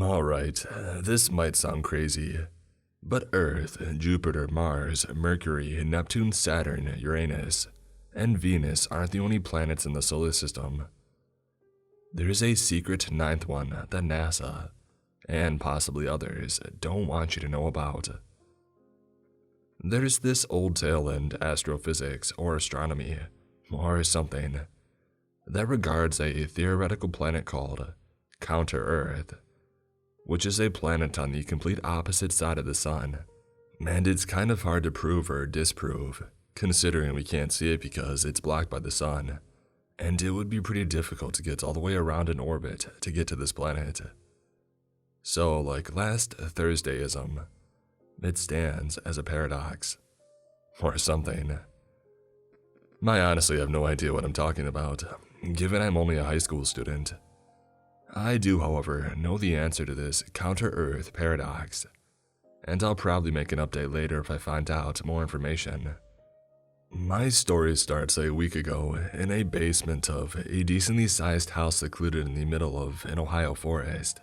Alright, this might sound crazy, but Earth, Jupiter, Mars, Mercury, Neptune, Saturn, Uranus, and Venus aren't the only planets in the solar system. There is a secret ninth one that NASA, and possibly others, don't want you to know about. There's this old tale in astrophysics or astronomy, or something, that regards a theoretical planet called Counter-Earth, which is a planet on the complete opposite side of the sun, and it's kind of hard to prove or disprove, considering we can't see it because it's blocked by the sun, and it would be pretty difficult to get all the way around in orbit to get to this planet. So, like last Thursdayism, it stands as a paradox, or something. I honestly have no idea what I'm talking about, given I'm only a high school student. I do, however, know the answer to this counter-Earth paradox, and I'll probably make an update later if I find out more information. My story starts a week ago in a basement of a decently sized house secluded in the middle of an Ohio forest,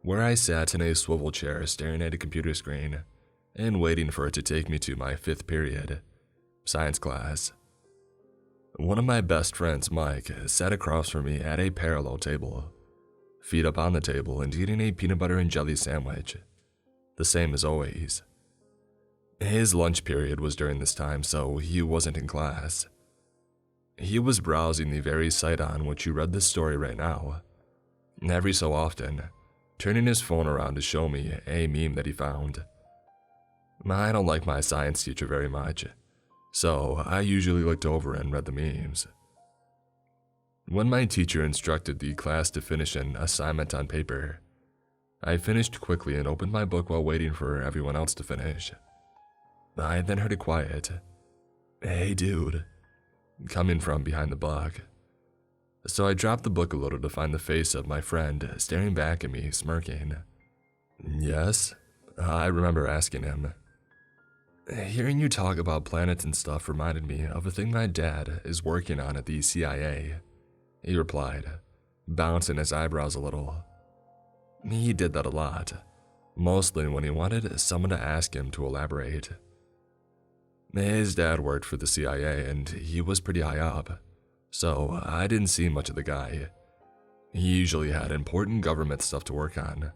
where I sat in a swivel chair staring at a computer screen and waiting for it to take me to my 5th period, science class. One of my best friends, Mike, sat across from me at a parallel table, feet up on the table and eating a peanut butter and jelly sandwich, the same as always. His lunch period was during this time, so he wasn't in class. He was browsing the very site on which you read this story right now, every so often, turning his phone around to show me a meme that he found. I don't like my science teacher very much, so I usually looked over and read the memes. When my teacher instructed the class to finish an assignment on paper, I finished quickly and opened my book while waiting for everyone else to finish. I then heard a quiet, "Hey dude," coming from behind the book. So I dropped the book a little to find the face of my friend staring back at me, smirking. "Yes?" I remember asking him. "Hearing you talk about planets and stuff reminded me of a thing my dad is working on at the CIA," he replied, bouncing his eyebrows a little. He did that a lot, mostly when he wanted someone to ask him to elaborate. His dad worked for the CIA and he was pretty high up, so I didn't see much of the guy. He usually had important government stuff to work on,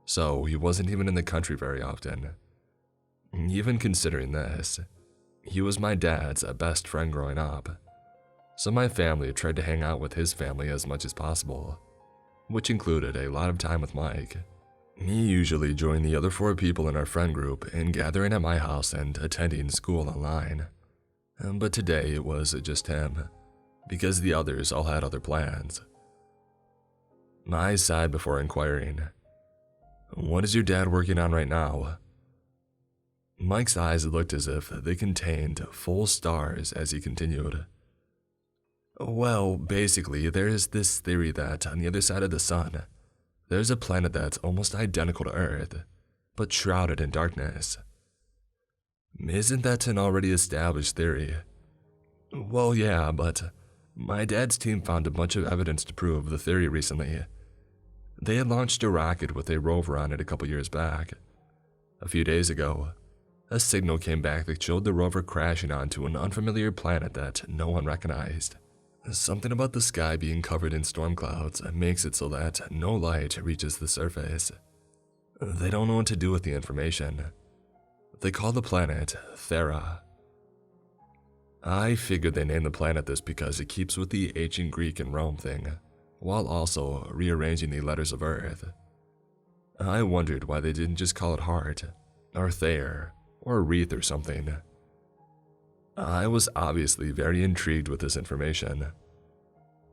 so he wasn't even in the country very often. Even considering this, he was my dad's best friend growing up, so my family tried to hang out with his family as much as possible, which included a lot of time with Mike. He usually joined the other 4 people in our friend group in gathering at my house and attending school online. But today it was just him, because the others all had other plans. I sighed before inquiring, "What is your dad working on right now?" Mike's eyes looked as if they contained full stars as he continued. "Well, basically, there is this theory that on the other side of the sun, there's a planet that's almost identical to Earth, but shrouded in darkness." "Isn't that an already established theory?" "Well, yeah, but my dad's team found a bunch of evidence to prove the theory recently. They had launched a rocket with a rover on it a couple years back. A few days ago, a signal came back that showed the rover crashing onto an unfamiliar planet that no one recognized. Something about the sky being covered in storm clouds makes it so that no light reaches the surface. They don't know what to do with the information. They call the planet Thera. I figured they named the planet this because it keeps with the ancient Greek and Rome thing, while also rearranging the letters of Earth. I wondered why they didn't just call it Heart, or Thayer, or Wreath or something. I was obviously very intrigued with this information.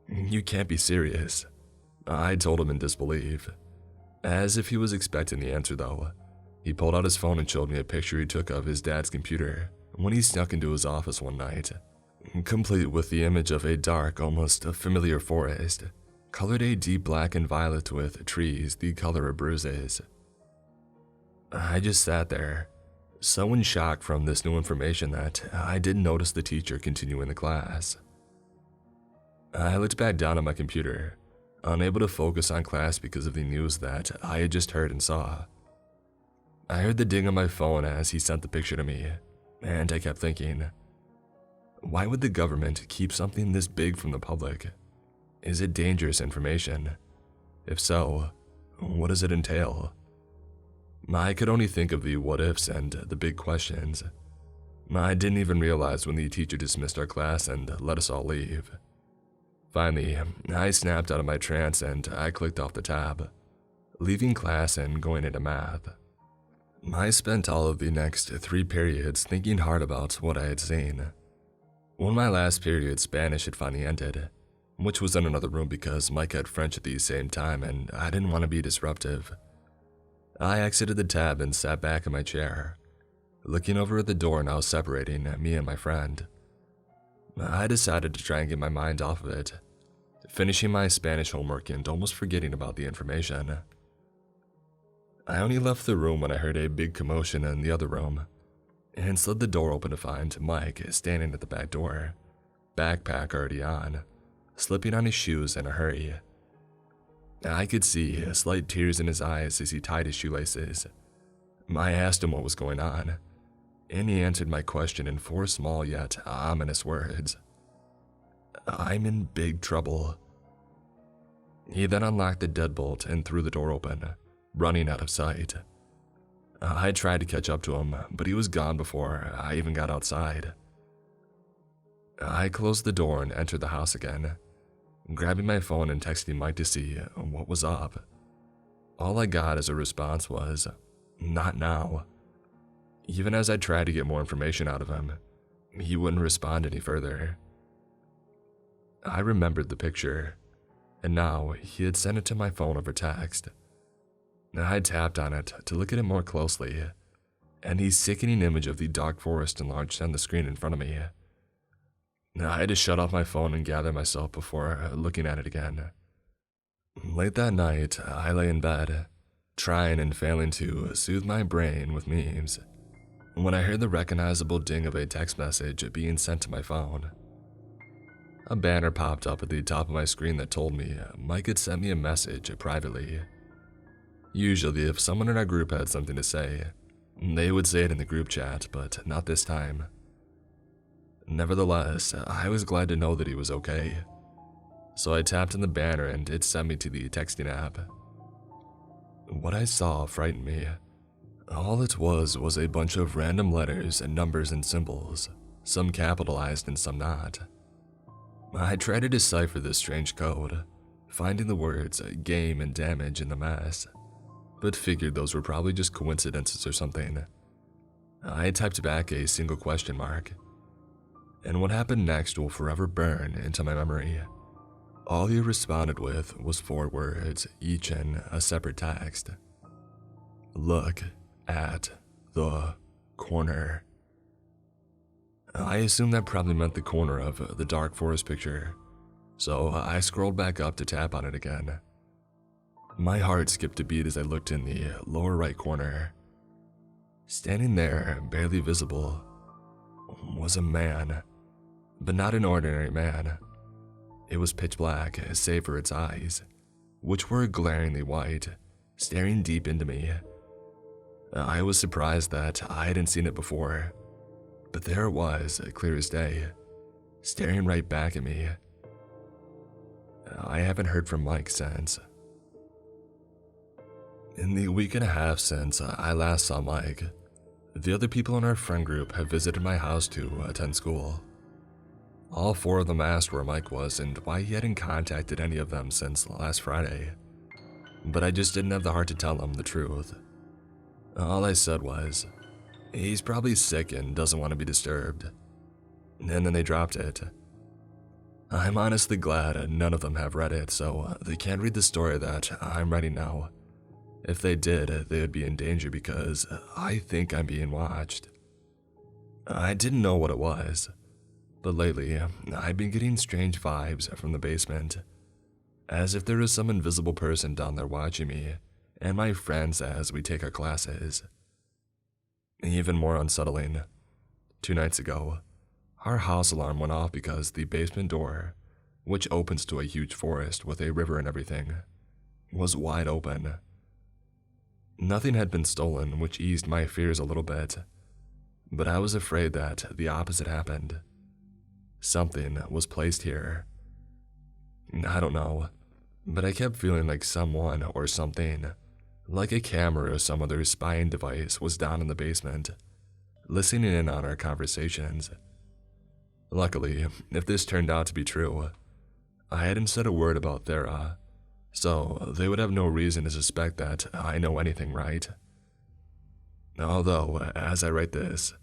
"You can't be serious," I told him in disbelief. As if he was expecting the answer though, he pulled out his phone and showed me a picture he took of his dad's computer when he snuck into his office one night, complete with the image of a dark, almost familiar forest, colored a deep black and violet with trees the color of bruises. I just sat there, so in shock from this new information that I didn't notice the teacher continuing the class. I looked back down at my computer, unable to focus on class because of the news that I had just heard and saw. I heard the ding on my phone as he sent the picture to me, and I kept thinking, why would the government keep something this big from the public? Is it dangerous information? If so, what does it entail? I could only think of the what ifs and the big questions. I didn't even realize when the teacher dismissed our class and let us all leave. Finally, I snapped out of my trance and I clicked off the tab, leaving class and going into math. I spent all of the next 3 periods thinking hard about what I had seen. When my last period, Spanish, had finally ended, which was in another room because Mike had French at the same time and I didn't want to be disruptive, I exited the tab and sat back in my chair, looking over at the door now separating me and my friend. I decided to try and get my mind off of it, finishing my Spanish homework and almost forgetting about the information. I only left the room when I heard a big commotion in the other room, and slid the door open to find Mike standing at the back door, backpack already on, slipping on his shoes in a hurry. I could see slight tears in his eyes as he tied his shoelaces. I asked him what was going on, and he answered my question in 4 small yet ominous words. I'm in big trouble. He then unlocked the deadbolt and threw the door open, running out of sight. I tried to catch up to him, but he was gone before I even got outside. I closed the door and entered the house again, grabbing my phone and texting Mike to see what was up. All I got as a response was, "Not now." Even as I tried to get more information out of him, he wouldn't respond any further. I remembered the picture, and now he had sent it to my phone over text. I tapped on it to look at it more closely, and the sickening image of the dark forest enlarged on the screen in front of me. I had to shut off my phone and gather myself before looking at it again. Late that night, I lay in bed, trying and failing to soothe my brain with memes, when I heard the recognizable ding of a text message being sent to my phone. A banner popped up at the top of my screen that told me Mike had sent me a message privately. Usually, if someone in our group had something to say, they would say it in the group chat, but not this time. Nevertheless, I was glad to know that he was okay. So I tapped on the banner and it sent me to the texting app. What I saw frightened me. All it was a bunch of random letters and numbers and symbols, some capitalized and some not. I tried to decipher this strange code, finding the words game and damage in the mess, but figured those were probably just coincidences or something. I typed back a single question mark, and what happened next will forever burn into my memory. All he responded with was 4 words, each in a separate text. Look at the corner. I assumed that probably meant the corner of the dark forest picture, so I scrolled back up to tap on it again. My heart skipped a beat as I looked in the lower right corner. Standing there, barely visible, was a man, but not an ordinary man. It was pitch black, save for its eyes, which were glaringly white, staring deep into me. I was surprised that I hadn't seen it before, but there it was, clear as day, staring right back at me. I haven't heard from Mike since. In the week and a half since I last saw Mike, the other people in our friend group have visited my house to attend school. All 4 of them asked where Mike was and why he hadn't contacted any of them since last Friday, but I just didn't have the heart to tell them the truth. All I said was, he's probably sick and doesn't want to be disturbed, and then they dropped it. I'm honestly glad none of them have read it, so they can't read the story that I'm writing now. If they did, they would be in danger because I think I'm being watched. I didn't know what it was, but lately I've been getting strange vibes from the basement, as if there is some invisible person down there watching me and my friends as we take our classes. Even more unsettling, 2 nights ago, our house alarm went off because the basement door, which opens to a huge forest with a river and everything, was wide open. Nothing had been stolen, which eased my fears a little bit, but I was afraid that the opposite happened. Something was placed here. I don't know, but I kept feeling like someone or something, like a camera or some other spying device, was down in the basement, listening in on our conversations. Luckily, if this turned out to be true, I hadn't said a word about Thera, so they would have no reason to suspect that I know anything, right? Although, as I write this,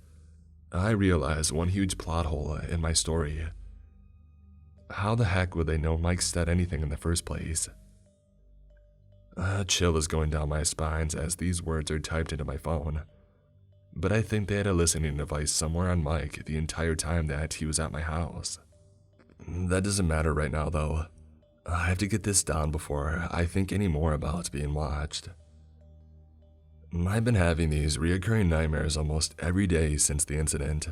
I realize one huge plot hole in my story. How the heck would they know Mike said anything in the first place? A chill is going down my spines as these words are typed into my phone, but I think they had a listening device somewhere on Mike the entire time that he was at my house. That doesn't matter right now, though. I have to get this down before I think any more about being watched. I've been having these reoccurring nightmares almost every day since the incident.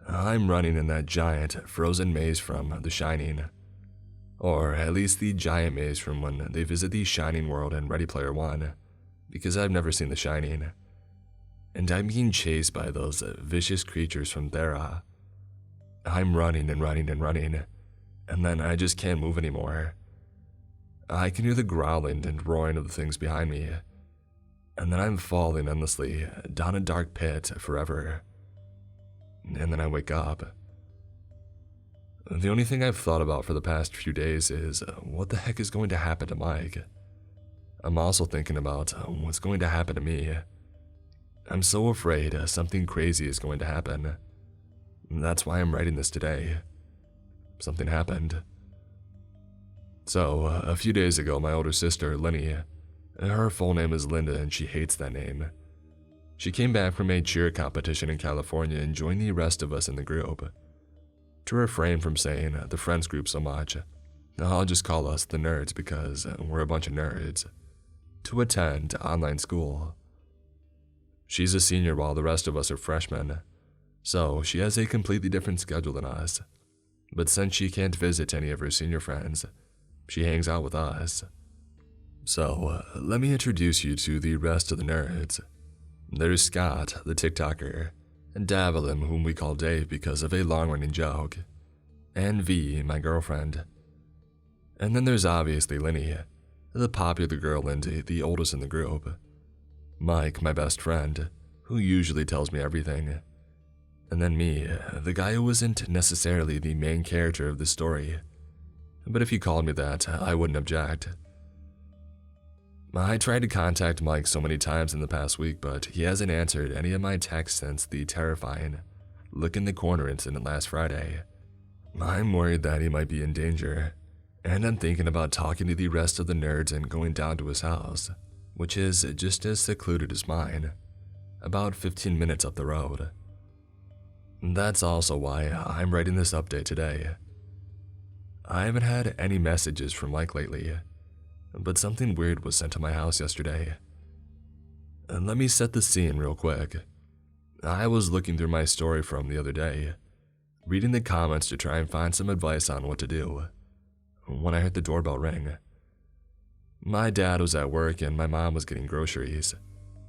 I'm running in that giant, frozen maze from The Shining. Or at least the giant maze from when they visit the Shining World in Ready Player One, because I've never seen The Shining. And I'm being chased by those vicious creatures from Thera. I'm running and running and running, and then I just can't move anymore. I can hear the growling and roaring of the things behind me, and then I'm falling endlessly down a dark pit forever. And then I wake up. The only thing I've thought about for the past few days is what the heck is going to happen to Mike. I'm also thinking about what's going to happen to me. I'm so afraid something crazy is going to happen. That's why I'm writing this today. Something happened. So, a few days ago, my older sister, Lenny, her full name is Linda and she hates that name. She came back from a cheer competition in California and joined the rest of us in the group. To refrain from saying the friends group so much, I'll just call us the nerds because we're a bunch of nerds, to attend online school. She's a senior while the rest of us are freshmen, so she has a completely different schedule than us. But since she can't visit any of her senior friends, she hangs out with us. So, let me introduce you to the rest of the nerds. There's Scott, the TikToker, and Davalin, whom we call Dave because of a long-running joke, and V, my girlfriend. And then there's obviously Lenny, the popular girl and the oldest in the group. Mike, my best friend, who usually tells me everything. And then me, the guy who isn't necessarily the main character of the story. But if you called me that, I wouldn't object. I tried to contact Mike so many times in the past week, but he hasn't answered any of my texts since the terrifying look in the corner incident last Friday. I'm worried that he might be in danger, and I'm thinking about talking to the rest of the nerds and going down to his house, which is just as secluded as mine, about 15 minutes up the road. That's also why I'm writing this update today. I haven't had any messages from Mike lately, but something weird was sent to my house yesterday. And let me set the scene real quick. I was looking through my story from the other day, reading the comments to try and find some advice on what to do, when I heard the doorbell ring. My dad was at work and my mom was getting groceries,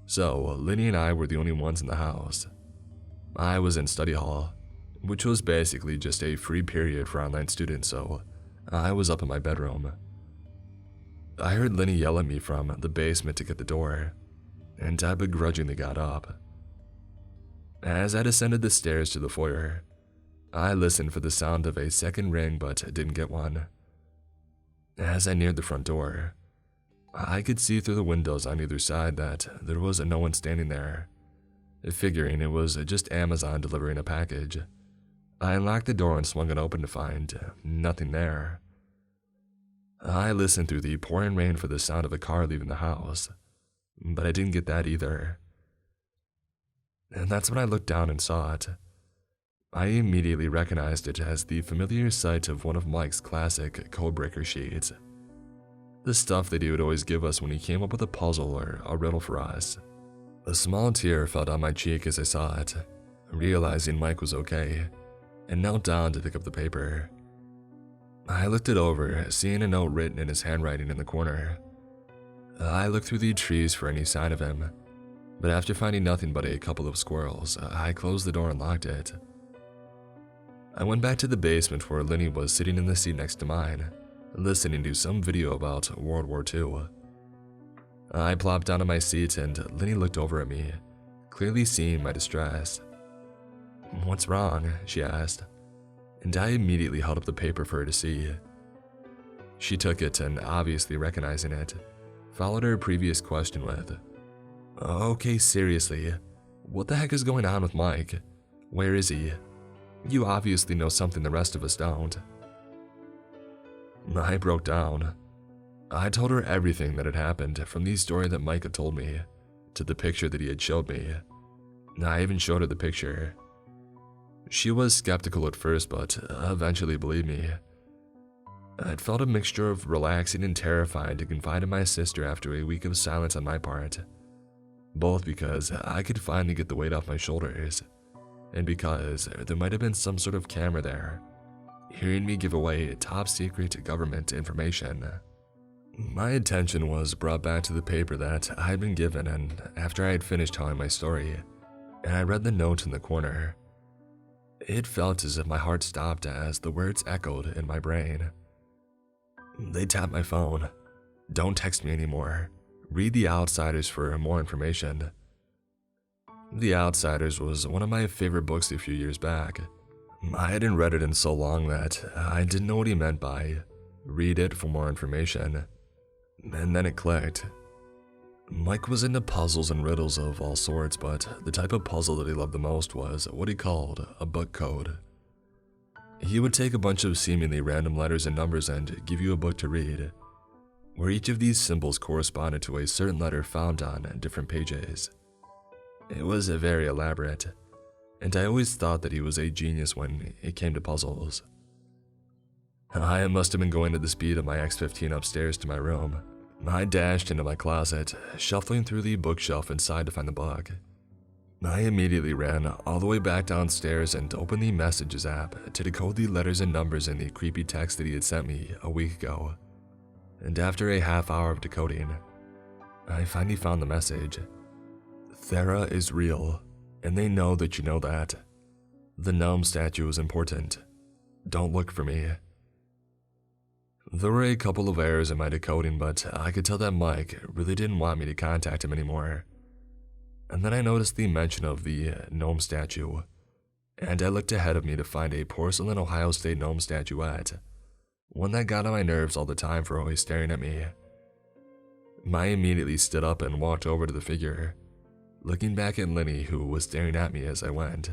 so Lenny and I were the only ones in the house. I was in study hall, which was basically just a free period for online students, so I was up in my bedroom. I heard Lenny yell at me from the basement to get the door, and I begrudgingly got up. As I descended the stairs to the foyer, I listened for the sound of a second ring but didn't get one. As I neared the front door, I could see through the windows on either side that there was no one standing there. Figuring it was just Amazon delivering a package, I unlocked the door and swung it open to find nothing there. I listened through the pouring rain for the sound of a car leaving the house, but I didn't get that either. And that's when I looked down and saw it. I immediately recognized it as the familiar sight of one of Mike's classic codebreaker sheets. The stuff that he would always give us when he came up with a puzzle or a riddle for us. A small tear fell down my cheek as I saw it, realizing Mike was okay, and knelt down to pick up the paper. I looked it over, seeing a note written in his handwriting in the corner. I looked through the trees for any sign of him, but after finding nothing but a couple of squirrels, I closed the door and locked it. I went back to the basement where Lenny was sitting in the seat next to mine, listening to some video about World War II. I plopped down on my seat and Lenny looked over at me, clearly seeing my distress. "What's wrong?" she asked, and I immediately held up the paper for her to see. She took it and, obviously recognizing it, followed her previous question with, "Okay, seriously, what the heck is going on with Mike? Where is he? You obviously know something the rest of us don't." I broke down. I told her everything that had happened, from the story that Mike had told me, to the picture that he had showed me. I even showed her the picture. She was skeptical at first, but eventually believed me. It felt a mixture of relaxing and terrifying to confide in my sister after a week of silence on my part, both because I could finally get the weight off my shoulders, and because there might have been some sort of camera there, hearing me give away top secret government information. My attention was brought back to the paper that I had been given, and after I had finished telling my story, and I read the note in the corner, it felt as if my heart stopped as the words echoed in my brain. They tapped my phone. "Don't text me anymore. Read The Outsiders for more information." The Outsiders was one of my favorite books a few years back. I hadn't read it in so long that I didn't know what he meant by "read it for more information." And then it clicked. Mike was into puzzles and riddles of all sorts, but the type of puzzle that he loved the most was what he called a book code. He would take a bunch of seemingly random letters and numbers and give you a book to read, where each of these symbols corresponded to a certain letter found on different pages. It was very elaborate, and I always thought that he was a genius when it came to puzzles. I must have been going at the speed of my X-15 upstairs to my room. I dashed into my closet, shuffling through the bookshelf inside to find the book. I immediately ran all the way back downstairs and opened the Messages app to decode the letters and numbers in the creepy text that he had sent me a week ago. And after a half hour of decoding, I finally found the message. "Thera is real, and they know that you know that. The gnome statue is important. Don't look for me." There were a couple of errors in my decoding, but I could tell that Mike really didn't want me to contact him anymore. And then I noticed the mention of the gnome statue, and I looked ahead of me to find a porcelain Ohio State gnome statuette, one that got on my nerves all the time for always staring at me. I immediately stood up and walked over to the figure, looking back at Lenny, who was staring at me as I went.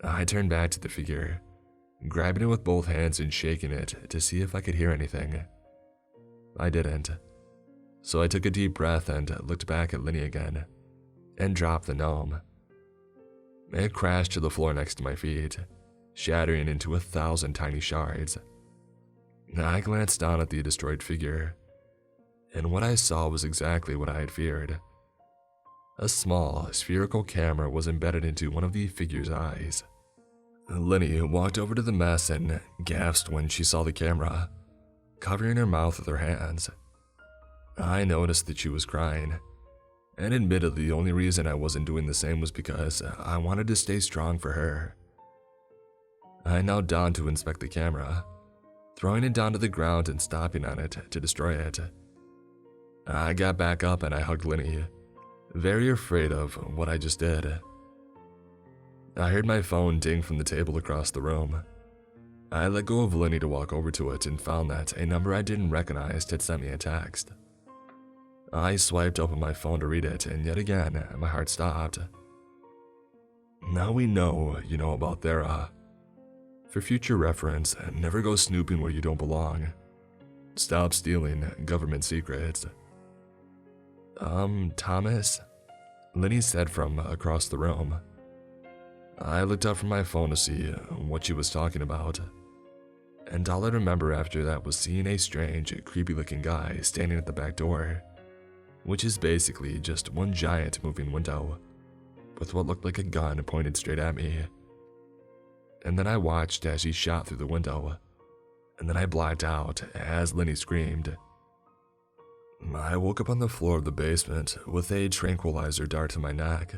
I turned back to the figure, grabbing it with both hands and shaking it to see if I could hear anything. I didn't, so I took a deep breath and looked back at Lenny again, and dropped the gnome. It crashed to the floor next to my feet, shattering into 1,000 tiny shards. I glanced down at the destroyed figure, and what I saw was exactly what I had feared. A small, spherical camera was embedded into one of the figure's eyes. Lenny walked over to the mess and gasped when she saw the camera, covering her mouth with her hands. I noticed that she was crying, and admittedly the only reason I wasn't doing the same was because I wanted to stay strong for her. I knelt down to inspect the camera, throwing it down to the ground and stomping on it to destroy it. I got back up and I hugged Lenny, very afraid of what I just did. I heard my phone ding from the table across the room. I let go of Lenny to walk over to it and found that a number I didn't recognize had sent me a text. I swiped open my phone to read it, and yet again, my heart stopped. "Now we know you know about Thera. For future reference, never go snooping where you don't belong. Stop stealing government secrets." Thomas?" Lenny said from across the room. I looked up from my phone to see what she was talking about, and all I remember after that was seeing a strange, creepy-looking guy standing at the back door, which is basically just one giant moving window, with what looked like a gun pointed straight at me. And then I watched as he shot through the window, and then I blacked out as Lenny screamed. I woke up on the floor of the basement with a tranquilizer dart to my neck.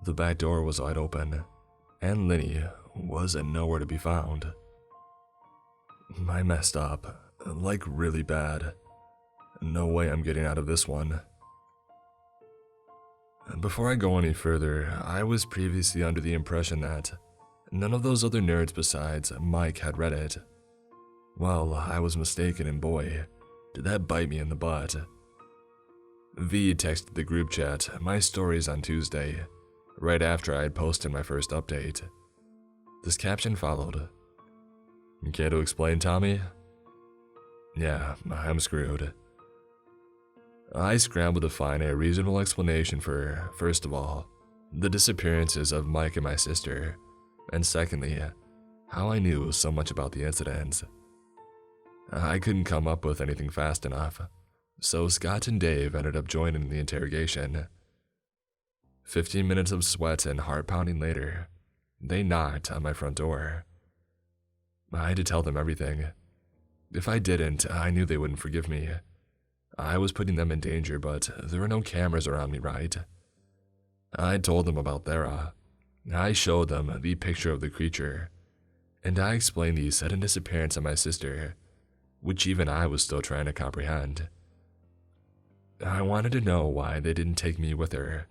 The back door was wide open, and Lenny was nowhere to be found. I messed up, like really bad. No way I'm getting out of this one. Before I go any further, I was previously under the impression that none of those other nerds besides Mike had read it. Well, I was mistaken, and boy, did that bite me in the butt. V texted the group chat my stories on Tuesday, right after I had posted my first update. This caption followed. Care to explain, Tommy? Yeah, I'm screwed. I scrambled to find a reasonable explanation for, first of all, the disappearances of Mike and my sister, and secondly, how I knew so much about the incidents. I couldn't come up with anything fast enough, so Scott and Dave ended up joining the interrogation. 15 minutes of sweat and heart pounding later, they knocked on my front door. I had to tell them everything. If I didn't, I knew they wouldn't forgive me. I was putting them in danger, but there were no cameras around me, right? I told them about Thera. I showed them the picture of the creature, and I explained the sudden disappearance of my sister, which even I was still trying to comprehend. I wanted to know why they didn't take me with her.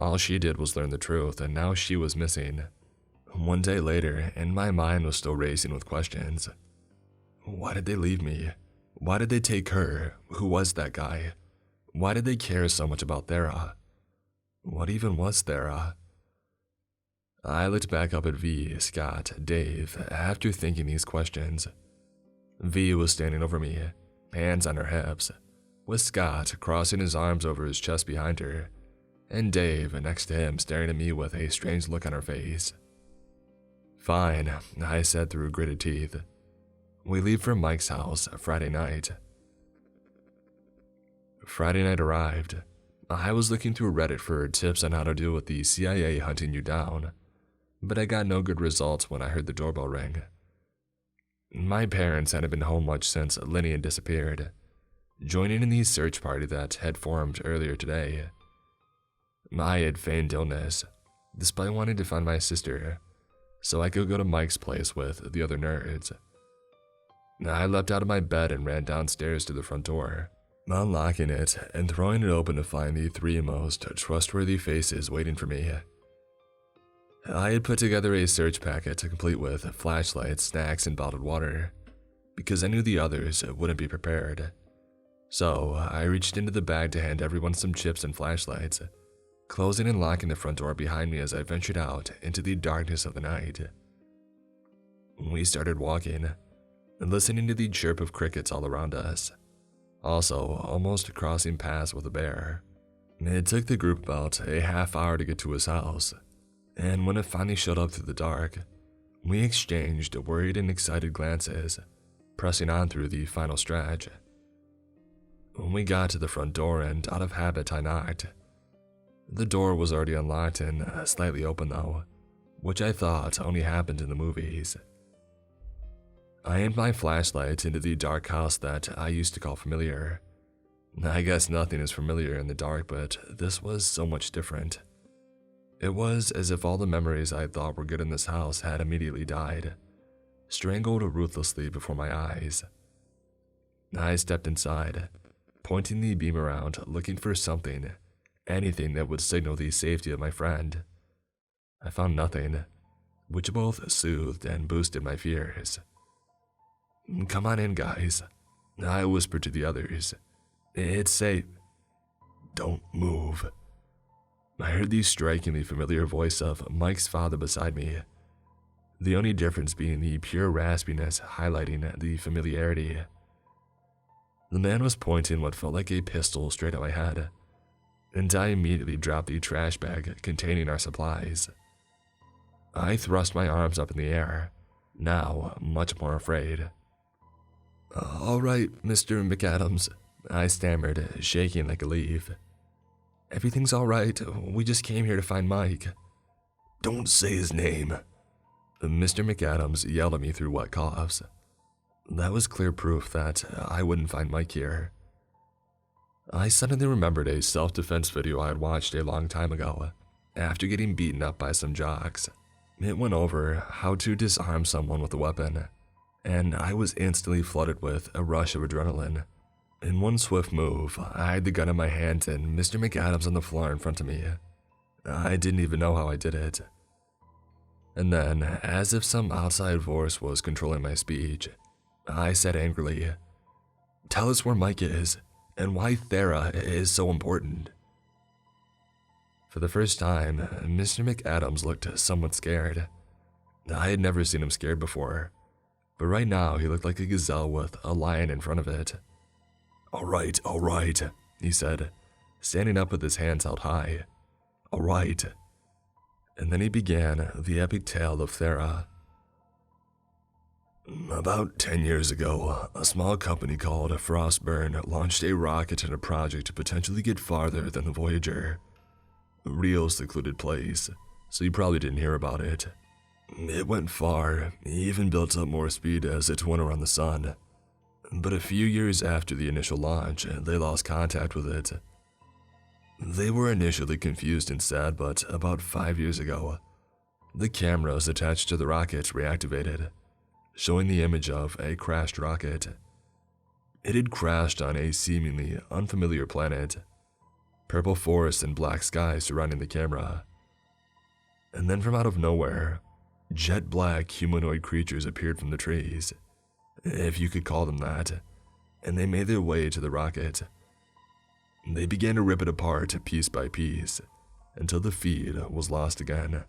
All she did was learn the truth, and now she was missing. One day later, and my mind was still racing with questions. Why did they leave me? Why did they take her? Who was that guy? Why did they care so much about Thera? What even was Thera? I looked back up at V, Scott, Dave, after thinking these questions. V was standing over me, hands on her hips, with Scott crossing his arms over his chest behind her, and Dave next to him staring at me with a strange look on her face. Fine, I said through gritted teeth. We leave for Mike's house Friday night. Friday night arrived. I was looking through Reddit for tips on how to deal with the CIA hunting you down, but I got no good results when I heard the doorbell ring. My parents hadn't been home much since Lenny had disappeared, joining in the search party that had formed earlier today. I had feigned illness, despite wanting to find my sister, so I could go to Mike's place with the other nerds. I leapt out of my bed and ran downstairs to the front door, unlocking it and throwing it open to find the three most trustworthy faces waiting for me. I had put together a search packet complete with flashlights, snacks, and bottled water, because I knew the others wouldn't be prepared. So I reached into the bag to hand everyone some chips and flashlights, closing and locking the front door behind me as I ventured out into the darkness of the night. We started walking, listening to the chirp of crickets all around us, also almost crossing paths with a bear. It took the group about a half hour to get to his house, and when it finally showed up through the dark, we exchanged worried and excited glances, pressing on through the final stretch. When we got to the front door and out of habit I knocked. The door was already unlocked and slightly open though, which I thought only happened in the movies. I aimed my flashlight into the dark house that I used to call familiar. I guess nothing is familiar in the dark, but this was so much different. It was as if all the memories I thought were good in this house had immediately died, strangled ruthlessly before my eyes. I stepped inside, pointing the beam around, looking for something, anything that would signal the safety of my friend. I found nothing, which both soothed and boosted my fears. Come on in, guys, I whispered to the others. It's safe. Don't move. I heard the strikingly familiar voice of Mike's father beside me, the only difference being the pure raspiness highlighting the familiarity. The man was pointing what felt like a pistol straight at my head, and I immediately dropped the trash bag containing our supplies. I thrust my arms up in the air, now much more afraid. All right, Mr. McAdams, I stammered, shaking like a leaf. Everything's all right. We just came here to find Mike. Don't say his name. Mr. McAdams yelled at me through wet coughs. That was clear proof that I wouldn't find Mike here. I suddenly remembered a self-defense video I had watched a long time ago, after getting beaten up by some jocks. It went over how to disarm someone with a weapon, and I was instantly flooded with a rush of adrenaline. In one swift move, I had the gun in my hand and Mr. McAdams on the floor in front of me. I didn't even know how I did it. And then, as if some outside voice was controlling my speech, I said angrily, "Tell us where Mike is, and why Thera is so important." For the first time, Mr. McAdams looked somewhat scared. I had never seen him scared before, but right now he looked like a gazelle with a lion in front of it. All right, he said, standing up with his hands held high. All right. And then he began the epic tale of Thera. About 10 years ago, a small company called Frostburn launched a rocket in a project to potentially get farther than the Voyager. A real secluded place, so you probably didn't hear about it. It went far, even built up more speed as it went around the sun. But a few years after the initial launch, they lost contact with it. They were initially confused and sad, but about 5 years ago, the cameras attached to the rocket reactivated, showing the image of a crashed rocket. It had crashed on a seemingly unfamiliar planet, purple forests and black sky surrounding the camera. And then from out of nowhere, jet black humanoid creatures appeared from the trees, if you could call them that, and they made their way to the rocket. They began to rip it apart piece by piece, until the feed was lost again.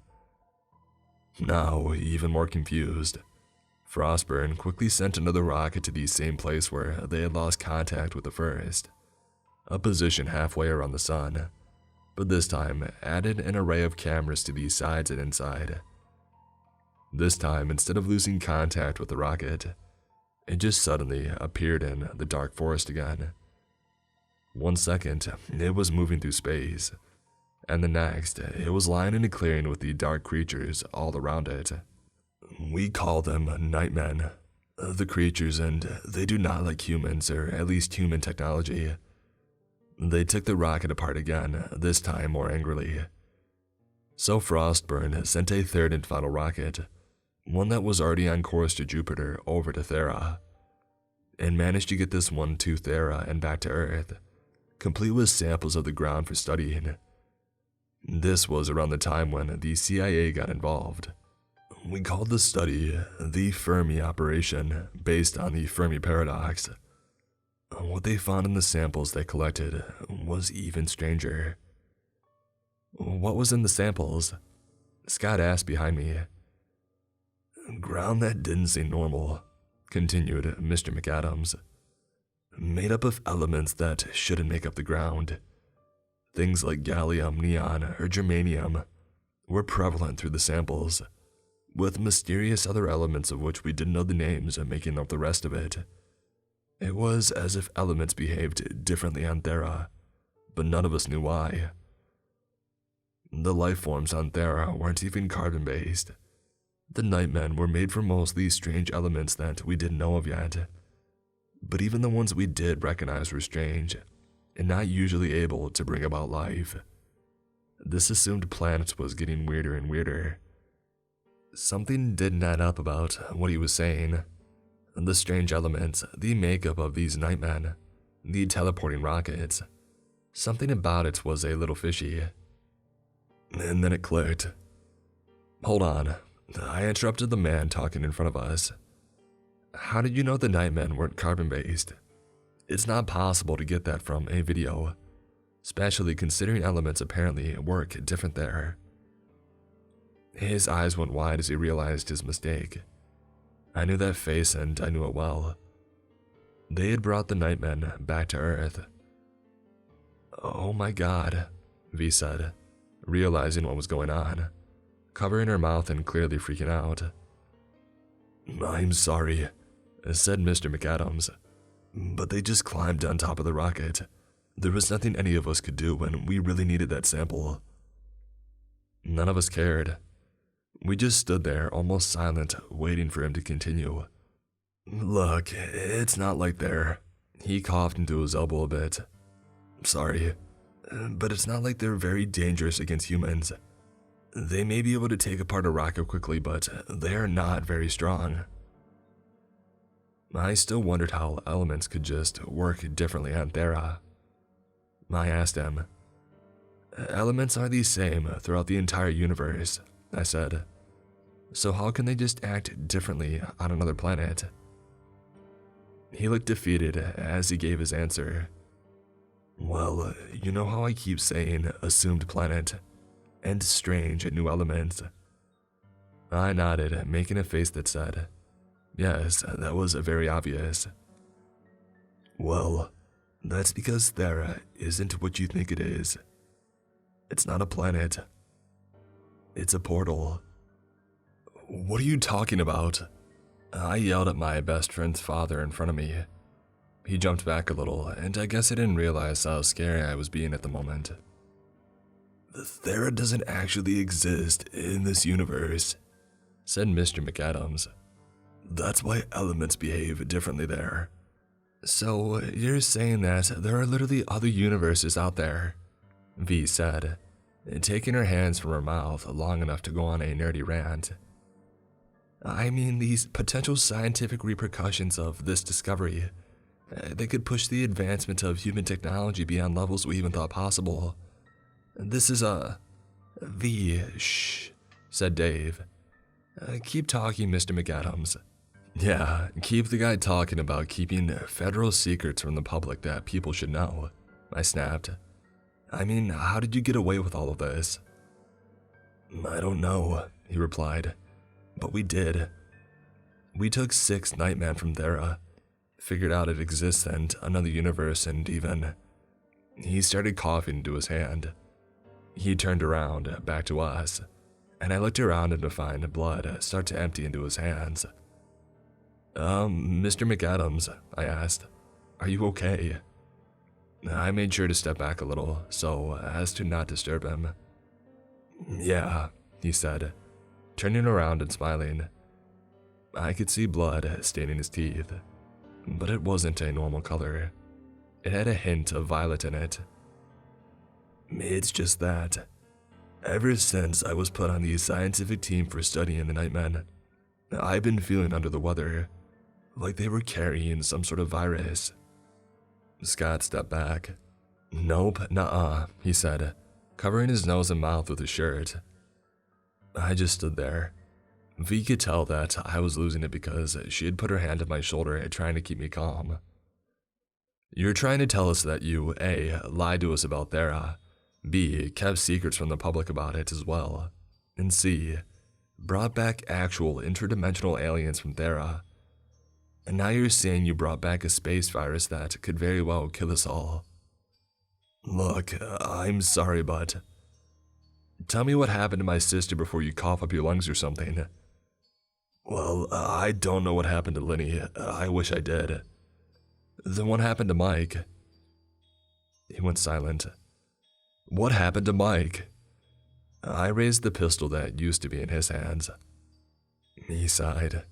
Now, even more confused, Frostburn quickly sent another rocket to the same place where they had lost contact with the first, a position halfway around the sun, but this time added an array of cameras to the sides and inside. This time, instead of losing contact with the rocket, it just suddenly appeared in the dark forest again. 1 second, it was moving through space, and the next, it was lying in a clearing with the dark creatures all around it. We call them Nightmen, the creatures, and they do not like humans, or at least human technology. They took the rocket apart again, this time more angrily. So Frostburn sent a third and final rocket, one that was already on course to Jupiter, over to Thera, and managed to get this one to Thera and back to Earth, complete with samples of the ground for studying. This was around the time when the CIA got involved. We called the study the Fermi Operation, based on the Fermi Paradox. What they found in the samples they collected was even stranger. What was in the samples? Scott asked behind me. Ground that didn't seem normal, continued Mr. McAdams. Made up of elements that shouldn't make up the ground. Things like gallium, neon, or germanium were prevalent through the samples, with mysterious other elements of which we didn't know the names making up the rest of it. It was as if elements behaved differently on Thera, but none of us knew why. The life forms on Thera weren't even carbon-based. The Nightmen were made from mostly strange elements that we didn't know of yet, but even the ones we did recognize were strange, and not usually able to bring about life. This assumed planet was getting weirder and weirder. Something didn't add up about what he was saying. The strange elements, the makeup of these Nightmen, the teleporting rockets. Something about it was a little fishy. And then it clicked. Hold on, I interrupted the man talking in front of us. How did you know the Nightmen weren't carbon-based? It's not possible to get that from a video, especially considering elements apparently work different there. His eyes went wide as he realized his mistake. I knew that face and I knew it well. They had brought the Nightmen back to Earth. Oh my God, V said, realizing what was going on, covering her mouth and clearly freaking out. I'm sorry, said Mr. McAdams, but they just climbed on top of the rocket. There was nothing any of us could do when we really needed that sample. None of us cared. We just stood there, almost silent, waiting for him to continue. Look, it's not like they're... He coughed into his elbow a bit. Sorry, but it's not like they're very dangerous against humans. They may be able to take apart a rocket quickly, but they're not very strong. I still wondered how elements could just work differently on Thera. I asked him. Elements are the same throughout the entire universe, I said. So how can they just act differently on another planet? He looked defeated as he gave his answer. Well, you know how I keep saying assumed planet and strange new elements? I nodded, making a face that said, yes, that was very obvious. Well, that's because Thera isn't what you think it is. It's not a planet. It's a portal. What are you talking about? I yelled at my best friend's father in front of me. He jumped back a little, and I guess I didn't realize how scary I was being at the moment. Thera doesn't actually exist in this universe, said Mr. McAdams. That's why elements behave differently there. So, you're saying that there are literally other universes out there, V said, taking her hands from her mouth long enough to go on a nerdy rant. I mean, these potential scientific repercussions of this discovery, they could push the advancement of human technology beyond levels we even thought possible. This is a... V, shh, said Dave. Keep talking, Mr. McAdams. Yeah, keep the guy talking about keeping federal secrets from the public that people should know, I snapped. I mean, how did you get away with all of this? I don't know, he replied, but we did. We took 6 Nightmen from Thera, figured out it exists in another universe, and even... He started coughing into his hand. He turned around, back to us, and I looked around him to find blood start to empty into his hands. Mr. McAdams, I asked, are you okay? I made sure to step back a little, so as to not disturb him. Yeah, he said, turning around and smiling. I could see blood staining his teeth, but it wasn't a normal color. It had a hint of violet in it. It's just that. Ever since I was put on the scientific team for studying the Nightmen, I've been feeling under the weather, like they were carrying some sort of virus. Scott stepped back. Nope, nuh-uh, he said, covering his nose and mouth with his shirt. I just stood there. V could tell that I was losing it because she had put her hand on my shoulder trying to keep me calm. You're trying to tell us that you, A, lied to us about Thera, B, kept secrets from the public about it as well, and C, brought back actual interdimensional aliens from Thera. And now you're saying you brought back a space virus that could very well kill us all. Look, I'm sorry, but... Tell me what happened to my sister before you cough up your lungs or something. Well, I don't know what happened to Lenny. I wish I did. Then what happened to Mike? He went silent. What happened to Mike? I raised the pistol that used to be in his hands. He sighed.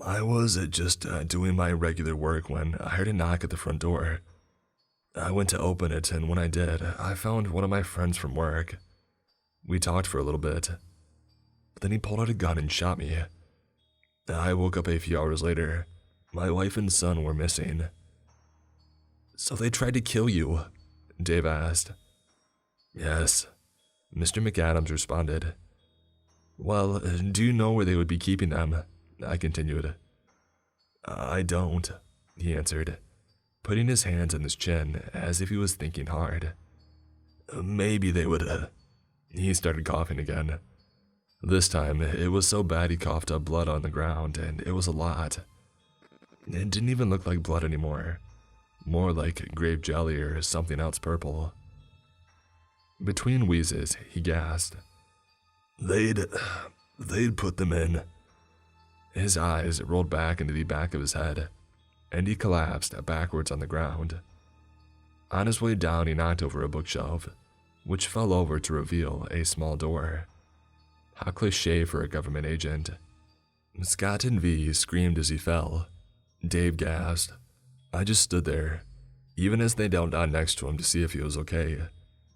I was just doing my regular work when I heard a knock at the front door. I went to open it, and when I did, I found one of my friends from work. We talked for a little bit. Then he pulled out a gun and shot me. I woke up a few hours later. My wife and son were missing. So they tried to kill you? Dave asked. Yes, Mr. McAdams responded. Well, do you know where they would be keeping them? I continued. I don't, he answered, putting his hands on his chin as if he was thinking hard. Maybe they would, He started coughing again. This time, it was so bad he coughed up blood on the ground, and it was a lot. It didn't even look like blood anymore. More like grape jelly or something else purple. Between wheezes, he gasped. They'd put them in. His eyes rolled back into the back of his head, and he collapsed backwards on the ground. On his way down, he knocked over a bookshelf, which fell over to reveal a small door. How cliché for a government agent. Scott and V screamed as he fell. Dave gasped. I just stood there, even as they knelt down next to him to see if he was okay.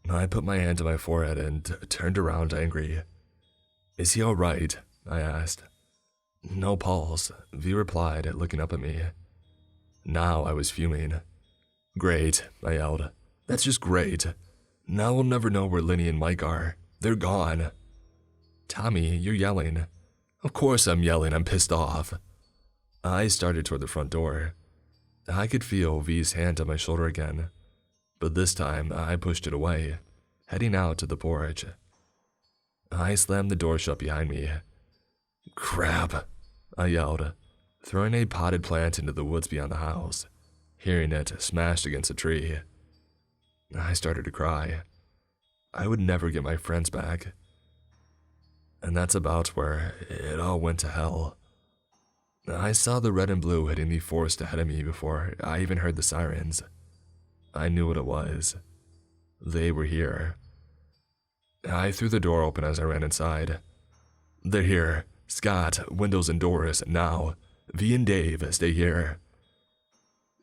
I put my hand to my forehead and turned around angry. Is he alright? I asked. No pulse, V replied, looking up at me. Now I was fuming. Great, I yelled. That's just great. Now we'll never know where Linny and Mike are. They're gone. Tommy, you're yelling. Of course I'm yelling, I'm pissed off. I started toward the front door. I could feel V's hand on my shoulder again, but this time I pushed it away, heading out to the porch. I slammed the door shut behind me. Crap, I yelled, throwing a potted plant into the woods beyond the house, hearing it smashed against a tree. I started to cry. I would never get my friends back. And that's about where it all went to hell. I saw the red and blue hitting the forest ahead of me before I even heard the sirens. I knew what it was. They were here. I threw the door open as I ran inside. They're here. Scott, windows and doors, now. V and Dave, stay here.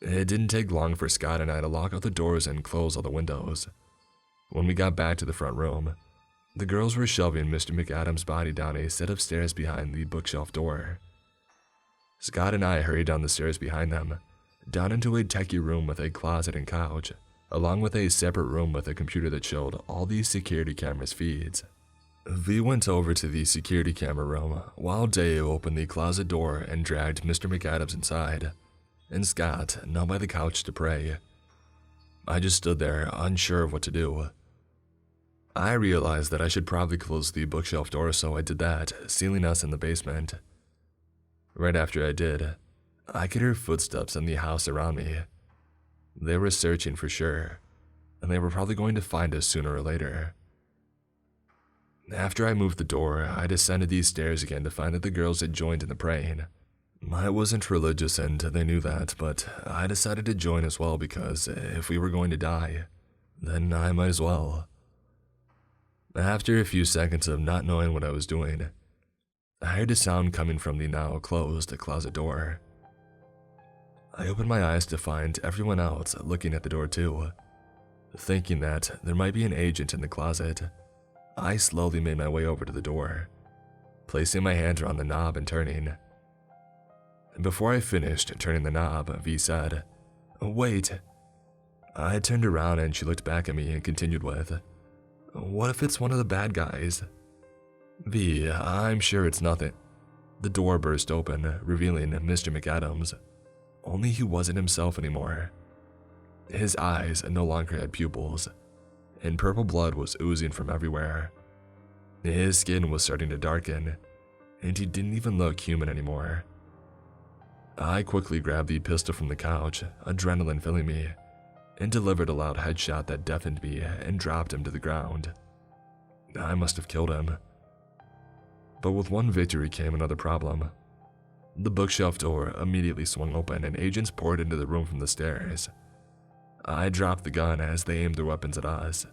It didn't take long for Scott and I to lock all the doors and close all the windows. When we got back to the front room, the girls were shoving Mr. McAdams' body down a set of stairs behind the bookshelf door. Scott and I hurried down the stairs behind them, down into a techie room with a closet and couch, along with a separate room with a computer that showed all the security cameras' feeds. V went over to the security camera room, while Dave opened the closet door and dragged Mr. McAdams inside, and Scott knelt by the couch to pray. I just stood there, unsure of what to do. I realized that I should probably close the bookshelf door, so I did that, sealing us in the basement. Right after I did, I could hear footsteps in the house around me. They were searching for sure, and they were probably going to find us sooner or later. After I moved the door, I descended these stairs again to find that the girls had joined in the praying. I wasn't religious and they knew that, but I decided to join as well because if we were going to die, then I might as well. After a few seconds of not knowing what I was doing, I heard a sound coming from the now closed closet door. I opened my eyes to find everyone else looking at the door too. Thinking that there might be an agent in the closet, I slowly made my way over to the door, placing my hand around the knob and turning. Before I finished turning the knob, V said, "Wait." I turned around and she looked back at me and continued with, "What if it's one of the bad guys?" "V, I'm sure it's nothing." The door burst open, revealing Mr. McAdams. Only he wasn't himself anymore. His eyes no longer had pupils, and purple blood was oozing from everywhere. His skin was starting to darken, and he didn't even look human anymore. I quickly grabbed the pistol from the couch, adrenaline filling me, and delivered a loud headshot that deafened me and dropped him to the ground. I must have killed him. But with one victory came another problem. The bookshelf door immediately swung open and agents poured into the room from the stairs. I dropped the gun as they aimed their weapons at us.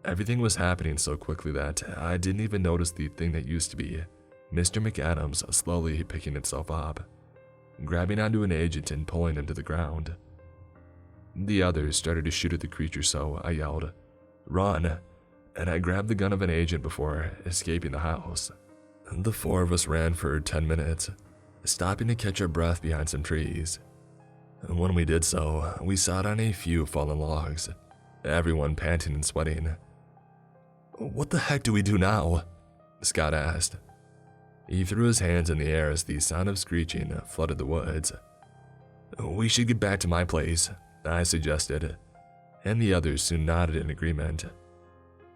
Everything was happening so quickly that I didn't even notice the thing that used to be Mr. McAdams slowly picking itself up, grabbing onto an agent and pulling him to the ground. The others started to shoot at the creature, so I yelled, "Run!" and I grabbed the gun of an agent before escaping the house. The four of us ran for 10 minutes, stopping to catch our breath behind some trees. When we did so, we sat on a few fallen logs, everyone panting and sweating. "What the heck do we do now?" Scott asked. He threw his hands in the air as the sound of screeching flooded the woods. "We should get back to my place," I suggested, and the others soon nodded in agreement.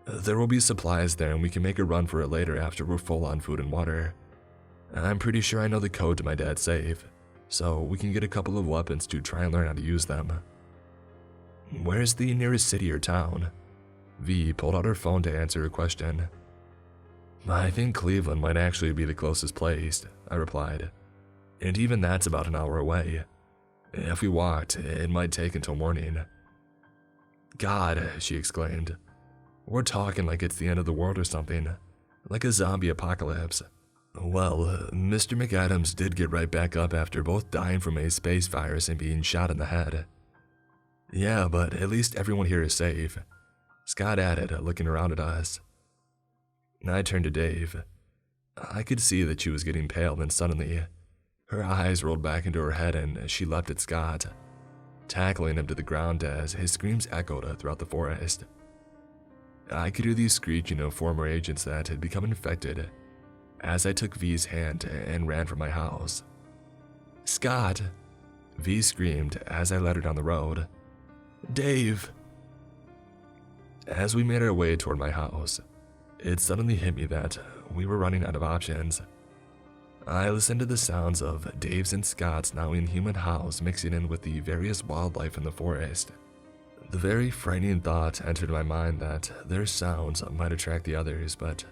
"There will be supplies there and we can make a run for it later after we're full on food and water. I'm pretty sure I know the code to my dad's safe, so we can get a couple of weapons to try and learn how to use them." "Where's the nearest city or town?" V pulled out her phone to answer a question. "I think Cleveland might actually be the closest place," I replied. "And even that's about an hour away. If we walked, it might take until morning." "God," she exclaimed. "We're talking like it's the end of the world or something, like a zombie apocalypse. Well, Mr. McAdams did get right back up after both dying from a space virus and being shot in the head. Yeah, but at least everyone here is safe, Scott added, looking around at us. I turned to Dave. I could see that she was getting pale, and suddenly, her eyes rolled back into her head and she leapt at Scott, tackling him to the ground as his screams echoed throughout the forest. I could hear the screeching of former agents that had become infected as I took V's hand and ran from my house. Scott! V screamed as I led her down the road. Dave! As we made our way toward my house, it suddenly hit me that we were running out of options. I listened to the sounds of Dave's and Scott's now inhuman howls mixing in with the various wildlife in the forest. The very frightening thought entered my mind that their sounds might attract the others, but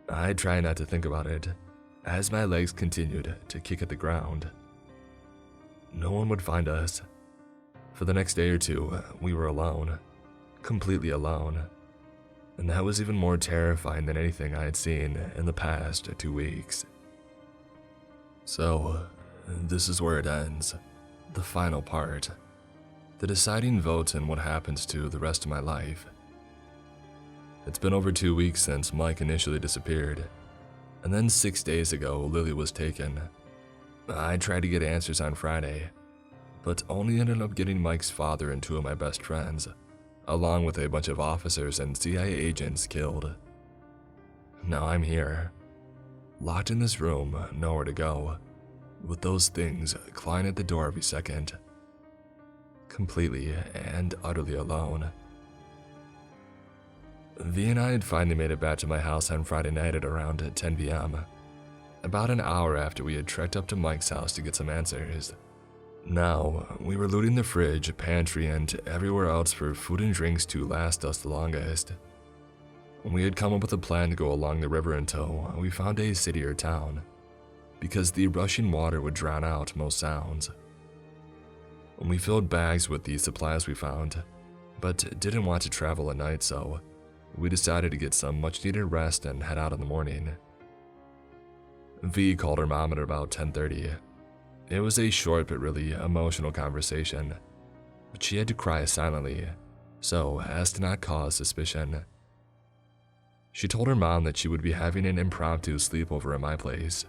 I tried not to think about it as my legs continued to kick at the ground. No one would find us. For the next day or two, we were alone, completely alone, and that was even more terrifying than anything I had seen in the past 2 weeks. So, this is where it ends, the final part, the deciding vote in what happens to the rest of my life. It's been over 2 weeks since Mike initially disappeared, and then 6 days ago Lily was taken. I tried to get answers on Friday, but only ended up getting Mike's father and 2 of my best friends, along with a bunch of officers and CIA agents killed. Now I'm here, locked in this room, nowhere to go, with those things clawing at the door every second. Completely and utterly alone. V and I had finally made it back to my house on Friday night at around 10 p.m., about an hour after we had trekked up to Mike's house to get some answers. Now, we were looting the fridge, pantry, and everywhere else for food and drinks to last us the longest. We had come up with a plan to go along the river until we found a city or town, because the rushing water would drown out most sounds. We filled bags with the supplies we found, but didn't want to travel at night, so we decided to get some much-needed rest and head out in the morning. V called her mom at about 10:30. It was a short but really emotional conversation, but she had to cry silently, so as to not cause suspicion. She told her mom that she would be having an impromptu sleepover at my place.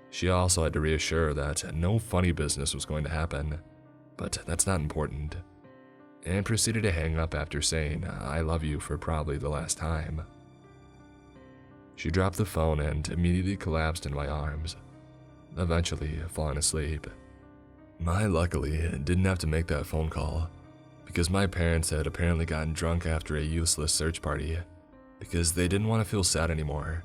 She also had to reassure her that no funny business was going to happen, but that's not important, and proceeded to hang up after saying, "I love you" for probably the last time. She dropped the phone and immediately collapsed in my arms, eventually falling asleep. I luckily didn't have to make that phone call, because my parents had apparently gotten drunk after a useless search party, because they didn't want to feel sad anymore.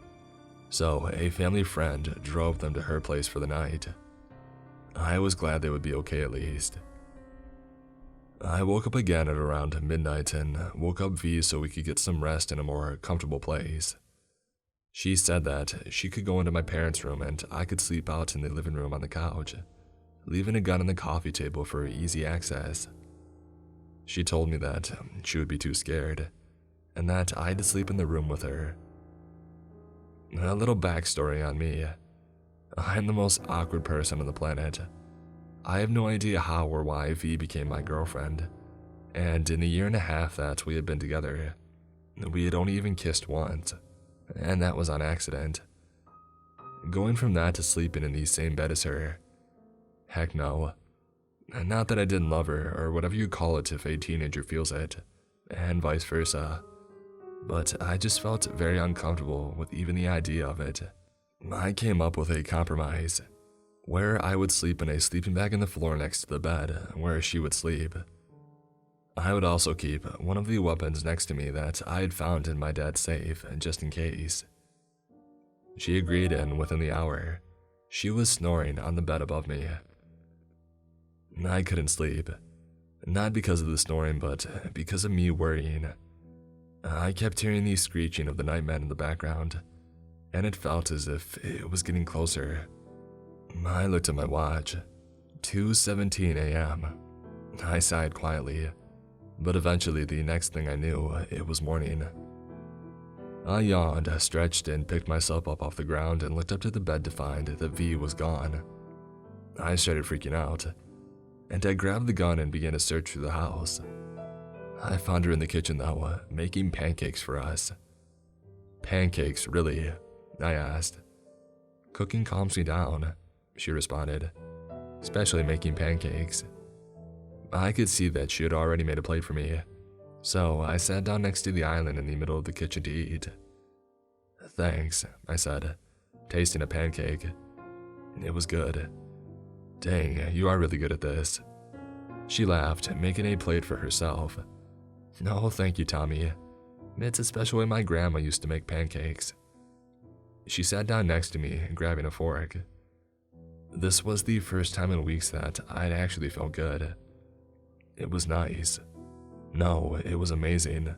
So a family friend drove them to her place for the night. I was glad they would be okay at least. I woke up again at around midnight and woke up V so we could get some rest in a more comfortable place. She said that she could go into my parents' room and I could sleep out in the living room on the couch, leaving a gun on the coffee table for easy access. She told me that she would be too scared, and that I had to sleep in the room with her. A little backstory on me. I'm the most awkward person on the planet. I have no idea how or why V became my girlfriend, and in the year and a half that we had been together, we had only even kissed once, and that was on accident. Going from that to sleeping in the same bed as her, heck no. Not that I didn't love her, or whatever you call it if a teenager feels it, and vice versa, but I just felt very uncomfortable with even the idea of it. I came up with a compromise, where I would sleep in a sleeping bag on the floor next to the bed where she would sleep. I would also keep one of the weapons next to me that I had found in my dad's safe, just in case. She agreed, and within the hour, she was snoring on the bed above me. I couldn't sleep, not because of the snoring, but because of me worrying. I kept hearing the screeching of the nightmen in the background, and it felt as if it was getting closer. I looked at my watch, 2:17 a.m. I sighed quietly, but eventually the next thing I knew, it was morning. I yawned, stretched, and picked myself up off the ground and looked up to the bed to find that V was gone. I started freaking out, and I grabbed the gun and began to search through the house. I found her in the kitchen though, making pancakes for us. Pancakes, really? I asked. Cooking calms me down, she responded, especially making pancakes. I could see that she had already made a plate for me, so I sat down next to the island in the middle of the kitchen to eat. Thanks, I said, tasting a pancake. It was good. Dang, you are really good at this. She laughed, making a plate for herself. No, thank you, Tommy. It's a special way my grandma used to make pancakes. She sat down next to me, grabbing a fork. This was the first time in weeks that I'd actually felt good. It was nice. No, it was amazing.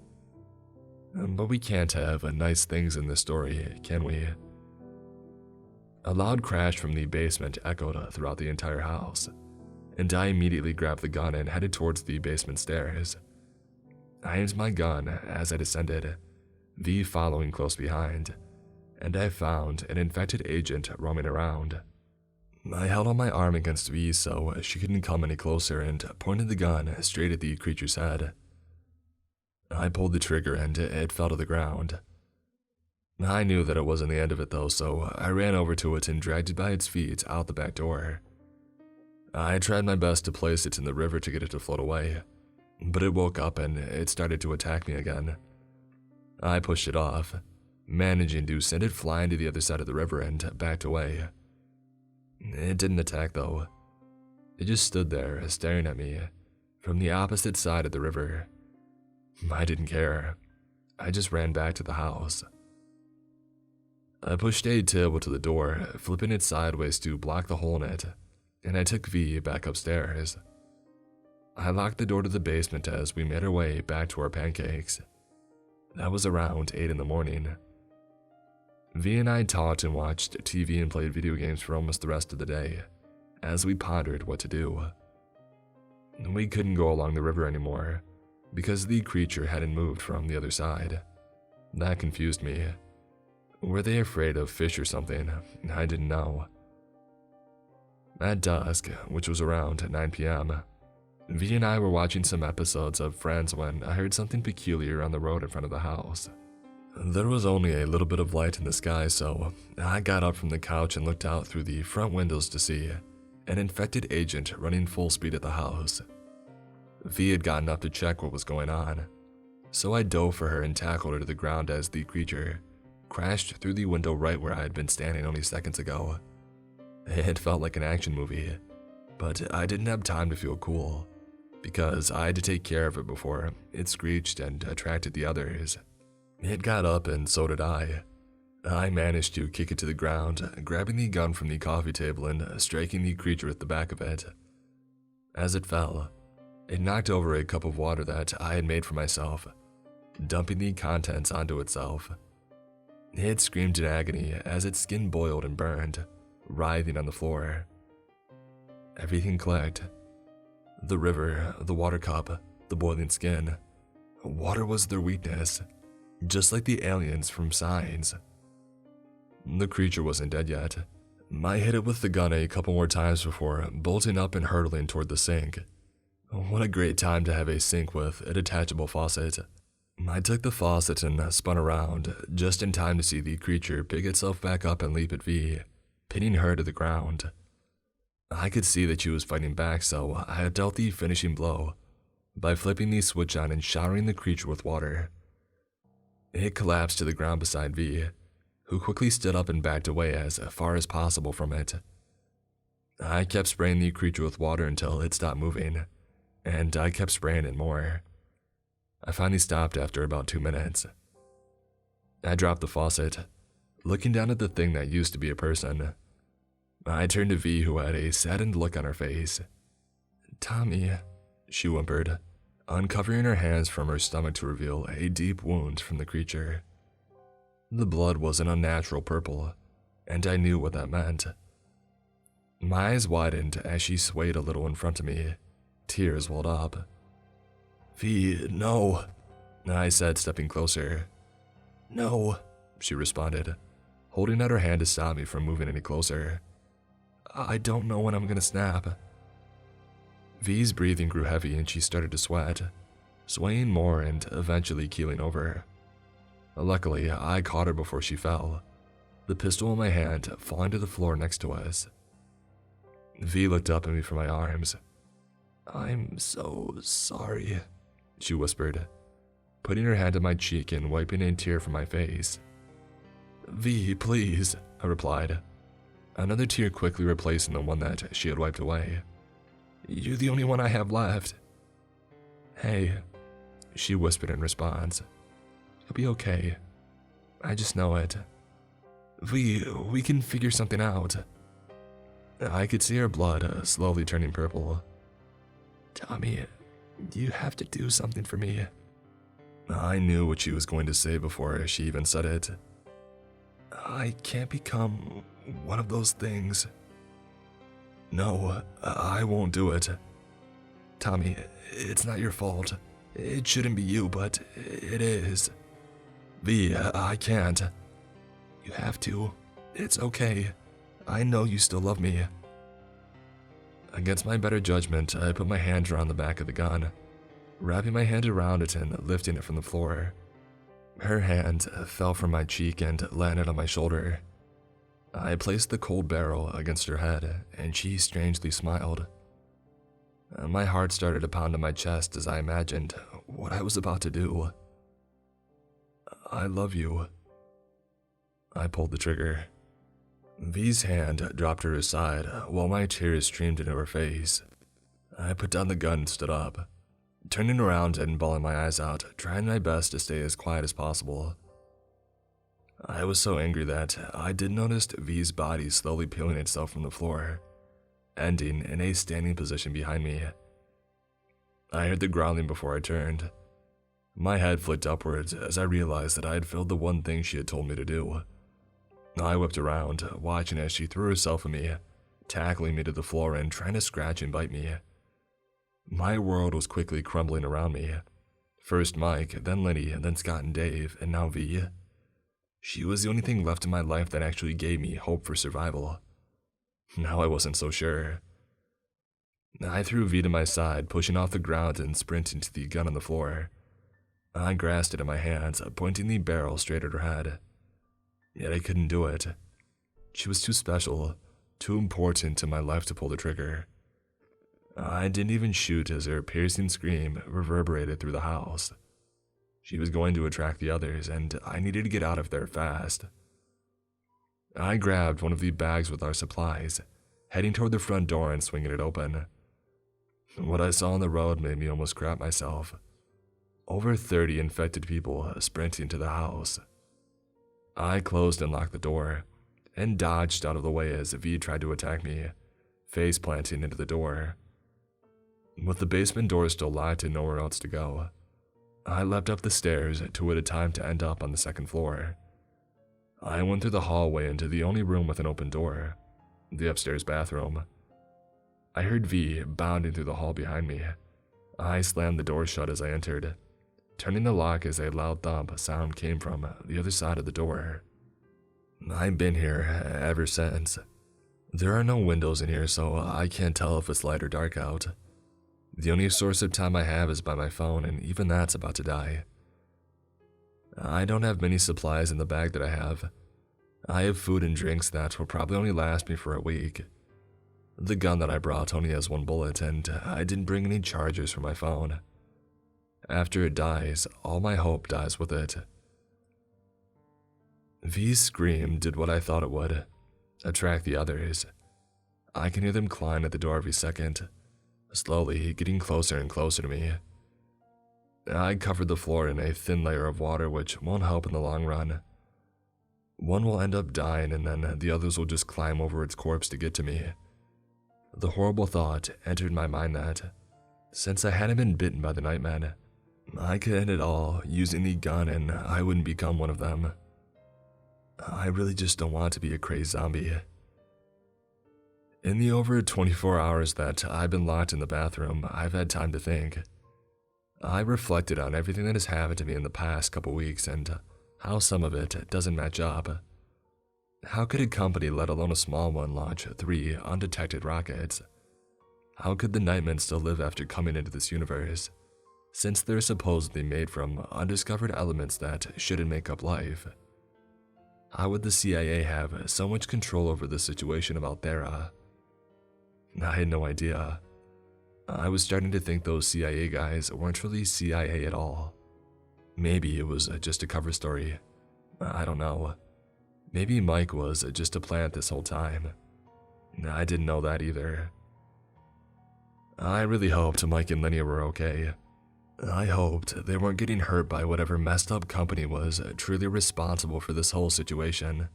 But we can't have nice things in this story, can we? A loud crash from the basement echoed throughout the entire house, and I immediately grabbed the gun and headed towards the basement stairs. I aimed my gun as I descended, V following close behind, and I found an infected agent roaming around. I held on my arm against V so she couldn't come any closer and pointed the gun straight at the creature's head. I pulled the trigger and it fell to the ground. I knew that it wasn't the end of it though, so I ran over to it and dragged it by its feet out the back door. I tried my best to place it in the river to get it to float away, but it woke up and it started to attack me again. I pushed it off, managing to send it flying to the other side of the river and backed away. It didn't attack though. It just stood there staring at me from the opposite side of the river. I didn't care. I just ran back to the house. I pushed a table to the door, flipping it sideways to block the hole in it, and I took V back upstairs. I locked the door to the basement as we made our way back to our pancakes. That was around 8 in the morning. V and I talked and watched TV and played video games for almost the rest of the day, as we pondered what to do. We couldn't go along the river anymore, because the creature hadn't moved from the other side. That confused me. Were they afraid of fish or something? I didn't know. At dusk, which was around 9 p.m., V and I were watching some episodes of Friends when I heard something peculiar on the road in front of the house. There was only a little bit of light in the sky, so I got up from the couch and looked out through the front windows to see an infected agent running full speed at the house. V had gotten up to check what was going on, so I dove for her and tackled her to the ground as the creature crashed through the window right where I had been standing only seconds ago. It felt like an action movie, but I didn't have time to feel cool, because I had to take care of it before it screeched and attracted the others. It got up and so did I. I managed to kick it to the ground, grabbing the gun from the coffee table and striking the creature with the back of it. As it fell, it knocked over a cup of water that I had made for myself, dumping the contents onto itself. It screamed in agony as its skin boiled and burned, writhing on the floor. Everything clicked. The river, the water cup, the boiling skin. Water was their weakness, just like the aliens from Signs. The creature wasn't dead yet. I hit it with the gun a couple more times before bolting up and hurtling toward the sink. What a great time to have a sink with a detachable faucet. I took the faucet and spun around, just in time to see the creature pick itself back up and leap at V, pinning her to the ground. I could see that she was fighting back, so I had dealt the finishing blow by flipping the switch on and showering the creature with water. It collapsed to the ground beside V, who quickly stood up and backed away as far as possible from it. I kept spraying the creature with water until it stopped moving, and I kept spraying it more. I finally stopped after about 2 minutes. I dropped the faucet, looking down at the thing that used to be a person. I turned to V, who had a saddened look on her face. "Tommy," she whimpered, uncovering her hands from her stomach to reveal a deep wound from the creature. The blood was an unnatural purple, and I knew what that meant. My eyes widened as she swayed a little in front of me. Tears welled up. "V, no," I said, stepping closer. No, she responded, holding out her hand to stop me from moving any closer. I don't know when I'm gonna snap. V's breathing grew heavy and she started to sweat, swaying more and eventually keeling over. Luckily, I caught her before she fell, the pistol in my hand falling to the floor next to us. V looked up at me from my arms. I'm so sorry, she whispered, putting her hand on my cheek and wiping a tear from my face. V, please, I replied, another tear quickly replacing the one that she had wiped away. You're the only one I have left. Hey, she whispered in response. You'll be okay. I just know it. We can figure something out. I could see her blood slowly turning purple. Tommy, you have to do something for me. I knew what she was going to say before she even said it. I can't become one of those things. No, I won't do it. Tommy, it's not your fault. It shouldn't be you, but it is. V, I can't. You have to. It's okay. I know you still love me. Against my better judgment, I put my hand around the back of the gun, wrapping my hand around it and lifting it from the floor. Her hand fell from my cheek and landed on my shoulder. I placed the cold barrel against her head, and she strangely smiled. My heart started to pound in my chest as I imagined what I was about to do. I love you. I pulled the trigger. V's hand dropped to her side while my tears streamed into her face. I put down the gun and stood up, turning around and bawling my eyes out, trying my best to stay as quiet as possible. I was so angry that I did notice V's body slowly peeling itself from the floor, ending in a standing position behind me. I heard the growling before I turned. My head flicked upwards as I realized that I had failed the one thing she had told me to do. I whipped around, watching as she threw herself at me, tackling me to the floor and trying to scratch and bite me. My world was quickly crumbling around me. First Mike, then Lenny, then Scott and Dave, and now V. She was the only thing left in my life that actually gave me hope for survival. Now I wasn't so sure. I threw V to my side, pushing off the ground and sprinting to the gun on the floor. I grasped it in my hands, pointing the barrel straight at her head. Yet I couldn't do it. She was too special, too important to my life to pull the trigger. I didn't even shoot as her piercing scream reverberated through the house. She was going to attract the others, and I needed to get out of there fast. I grabbed one of the bags with our supplies, heading toward the front door and swinging it open. What I saw on the road made me almost crap myself. Over 30 infected people sprinting to the house. I closed and locked the door, and dodged out of the way as V tried to attack me, face planting into the door. With the basement door still locked and nowhere else to go, I leapt up the stairs to what had time to end up on the second floor. I went through the hallway into the only room with an open door, the upstairs bathroom. I heard V bounding through the hall behind me. I slammed the door shut as I entered, turning the lock as a loud thump sound came from the other side of the door. I've been here ever since. There are no windows in here, so I can't tell if it's light or dark out. The only source of time I have is by my phone, and even that's about to die. I don't have many supplies in the bag that I have. I have food and drinks that will probably only last me for a week. The gun that I brought only has one bullet, and I didn't bring any chargers for my phone. After it dies, all my hope dies with it. V's scream did what I thought it would, attract the others. I can hear them clawing at the door every second, slowly getting closer and closer to me. I covered the floor in a thin layer of water which won't help in the long run. One will end up dying and then the others will just climb over its corpse to get to me. The horrible thought entered my mind that, since I hadn't been bitten by the Nightman, I could end it all using the gun and I wouldn't become one of them. I really just don't want to be a crazed zombie. In the over 24 hours that I've been locked in the bathroom, I've had time to think. I reflected on everything that has happened to me in the past couple weeks, and how some of it doesn't match up. How could a company, let alone a small one, launch 3 undetected rockets? How could the Nightmen still live after coming into this universe, since they're supposedly made from undiscovered elements that shouldn't make up life? How would the CIA have so much control over the situation about Thera? I had no idea. I was starting to think those CIA guys weren't really CIA at all. Maybe it was just a cover story. I don't know. Maybe Mike was just a plant this whole time. I didn't know that either. I really hoped Mike and Linnea were okay. I hoped they weren't getting hurt by whatever messed up company was truly responsible for this whole situation.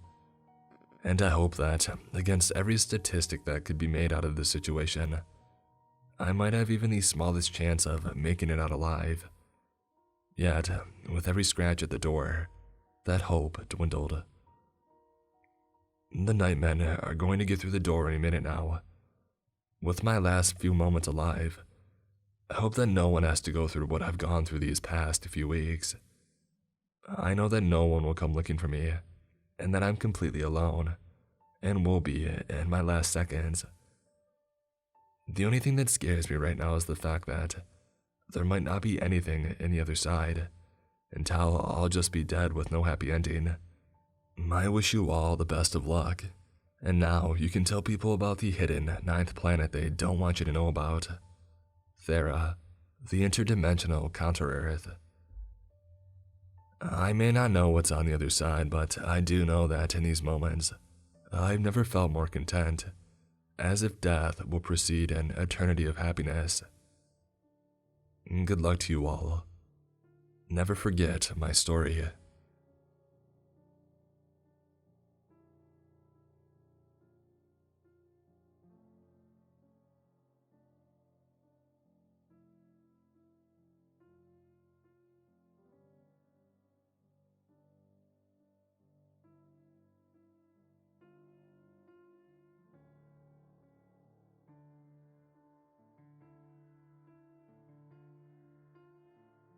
And I hope that, against every statistic that could be made out of this situation, I might have even the smallest chance of making it out alive. Yet, with every scratch at the door, that hope dwindled. The Nightmen are going to get through the door any minute now. With my last few moments alive, I hope that no one has to go through what I've gone through these past few weeks. I know that no one will come looking for me, and that I'm completely alone, and will be in my last seconds. The only thing that scares me right now is the fact that there might not be anything in the other side, and how I'll just be dead with no happy ending. I wish you all the best of luck, and now you can tell people about the hidden 9th planet they don't want you to know about. Thera, the interdimensional counter-Earth. I may not know what's on the other side, but I do know that in these moments, I've never felt more content, as if death will precede an eternity of happiness. Good luck to you all. Never forget my story.